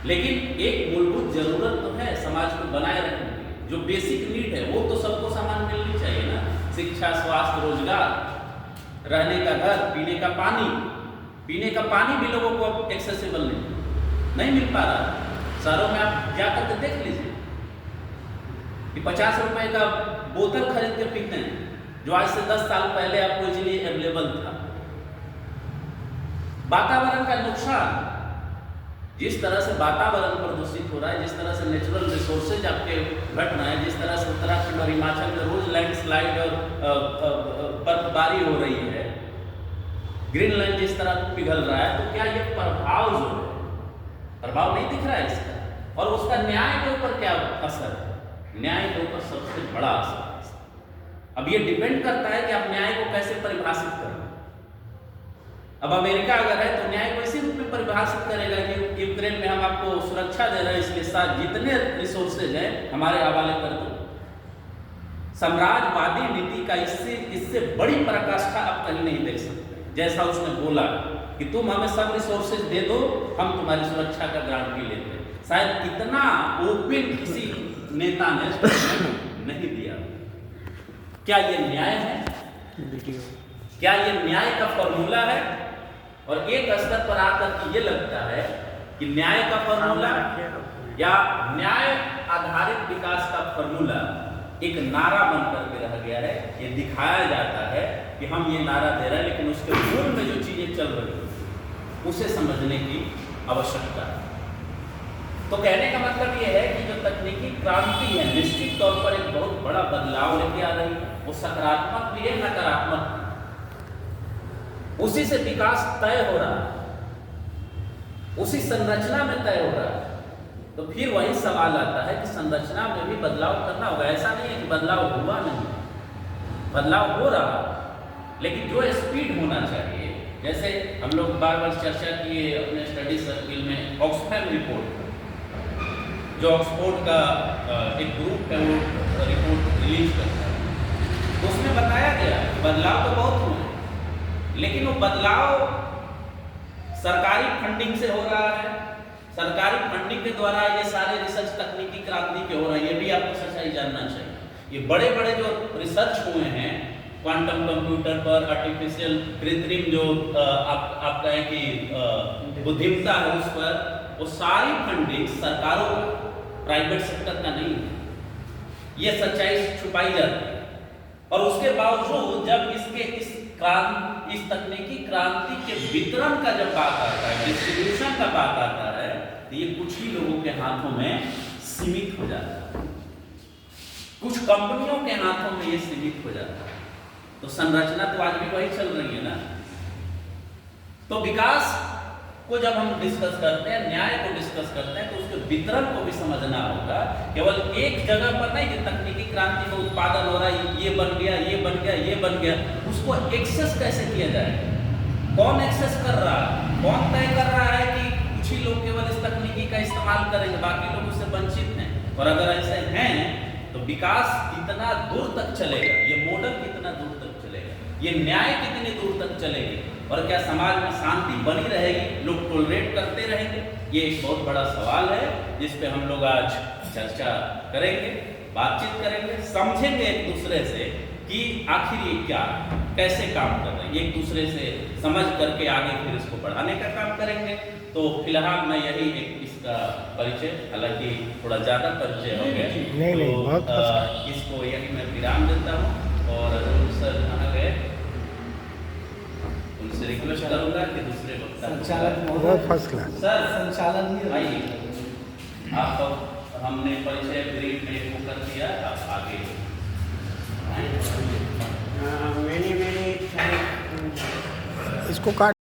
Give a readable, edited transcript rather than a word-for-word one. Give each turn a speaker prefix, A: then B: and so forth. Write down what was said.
A: लेकिन एक मूलभूत जरूरत तो है समाज को बनाए रखने की, जो बेसिक नीड है वो तो सबको सामान मिलनी चाहिए ना। शिक्षा, स्वास्थ्य, रोजगार, रहने का घर, पीने का पानी। पीने का पानी भी लोगों को अब एक्सेसिबल नहीं मिल पा रहा। शहरों में आप जाकर के देख लीजिए कि 50 रुपए का बोतल खरीद के पीते हैं, जो आज से 10 साल पहले आपको इजीली अवेलेबल था। वातावरण का नुकसान, जिस तरह से वातावरण प्रदूषित हो रहा है, जिस तरह से नेचुरल रिसोर्सेज आपके घट रहे हैं, जिस तरह से उत्तराखंड और हिमाचल में रोज लैंडस्लाइड और बर्फबारी हो रही है, ग्रीनलैंड जिस तरह पिघल रहा है, तो क्या ये प्रभाव जो है, प्रभाव नहीं दिख रहा है इसका? और उसका न्याय के ऊपर क्या असर है? न्याय के ऊपर सबसे बड़ा असर है। अब ये डिपेंड करता है कि आप न्याय को कैसे परिभाषित करें। अब अमेरिका अगर है तो न्याय को इसी रूप में परिभाषित करेगा कि यूक्रेन में हम आपको सुरक्षा दे रहे हैं, इसके साथ जितने रिसोर्सेज हैं हमारे हवाले कर दो। साम्राज्यवादी नीति का इससे बड़ी पराकाष्ठा आप कहीं नहीं देख सकते। जैसा उसने बोला कि तुम हमें सब रिसोर्सेज दे दो, हम तुम्हारी सुरक्षा का गारंटी लेते हैं। शायद इतना ओपन किसी नेता ने नहीं दिया। क्या ये न्याय है? क्या ये न्याय का फॉर्मूला है? और एक स्तर पर आकर के ये लगता है कि न्याय का फॉर्मूला या न्याय आधारित विकास का फॉर्मूला एक नारा बन करके रह गया है। ये दिखाया जाता है कि हम ये नारा दे रहे हैं, लेकिन उसके मूल में जो चीजें चल रही हैं उसे समझने की आवश्यकता है। तो कहने का मतलब ये है कि जो तकनीकी क्रांति है निश्चित तौर पर एक बहुत बड़ा बदलाव लेके आ रही है। वो सकारात्मक भी है, नकारात्मक। उसी से विकास तय हो रहा है, उसी संरचना में तय हो रहा है। तो फिर वही सवाल आता है कि संरचना में भी बदलाव करना होगा। ऐसा नहीं है कि बदलाव हुआ नहीं, बदलाव हो रहा, लेकिन जो स्पीड होना चाहिए। जैसे हम लोग बार बार चर्चा किए अपने स्टडी सर्किल में ऑक्सफैम रिपोर्ट, जो ऑक्सफोर्ड का एक ग्रुप है वो रिपोर्ट रिलीज करता है, तो उसमें बताया गया बदलाव तो बहुत हुए, लेकिन वो बदलाव सरकारी फंडिंग से हो रहा है। सरकारी फंडिंग के द्वारा ये सारे रिसर्च तकनीकी क्रांति के हो रहे हैं, ये भी आपको सच्चाई जानना चाहिए। ये बड़े बड़े जो रिसर्च हुए हैं क्वांटम कंप्यूटर पर, आर्टिफिशियल कृत्रिम जो आप कहें कि बुद्धिमत्ता है उस पर, वो सारी फंडिंग सरकारों प्राइवेट सेक्टर का नहीं है। ये सच्चाई छुपाई जाती है। और उसके बावजूद जब इस तकनीकी क्रांति के वितरण का जब बात आता है, डिस्ट्रीब्यूशन का बात आता है, तो ये कुछ ही लोगों के हाथों में सीमित हो जाता है, कुछ कंपनियों के हाथों में ये सीमित हो जाता है। तो संरचना तो आज भी वही चल रही है ना। तो विकास को जब हम डिस्कस करते हैं, न्याय को डिस्कस करते हैं, तो उसके वितरण को भी समझना होगा। केवल एक जगह पर नहीं कि तकनीकी क्रांति में उत्पादन हो रहा है, ये बन गया, ये बन गया, ये बन गया, उसको एक्सेस कैसे किया जाए? कौन एक्सेस कर रहा है? कौन तय कर रहा है कि कुछ ही लोग केवल इस तकनीकी का इस्तेमाल करेंगे, बाकी लोग उससे वंचित हैं? और अगर ऐसे हैं तो विकास कितना दूर तक चलेगा? ये मॉडल कितना दूर तक चलेगा? ये न्याय कितनी दूर तक चलेगी? और क्या समाज में शांति बनी रहेगी? लोग टॉलरेट करते रहेंगे? ये एक बहुत बड़ा सवाल है जिस पे हम लोग आज चर्चा करेंगे, बातचीत करेंगे, समझेंगे एक दूसरे से कि आखिर ये क्या, कैसे काम कर रहे हैं, एक दूसरे से समझ करके आगे फिर इसको बढ़ाने का काम करेंगे। तो फिलहाल मैं यही एक इसका परिचय, हालांकि थोड़ा ज़्यादा परिचय हो गया, तो इसको यही मैं विराम देता हूँ। और सर कहाँ गए, उनसे रिक्वेस्ट करूंगा कि दूसरे वक्ता
B: संचालक फर्स्ट क्लास
A: सर
B: संचालन
A: भाई, आप हमने परिचय ब्रीफ में वो कर दिया, आप आगे
B: इसको काट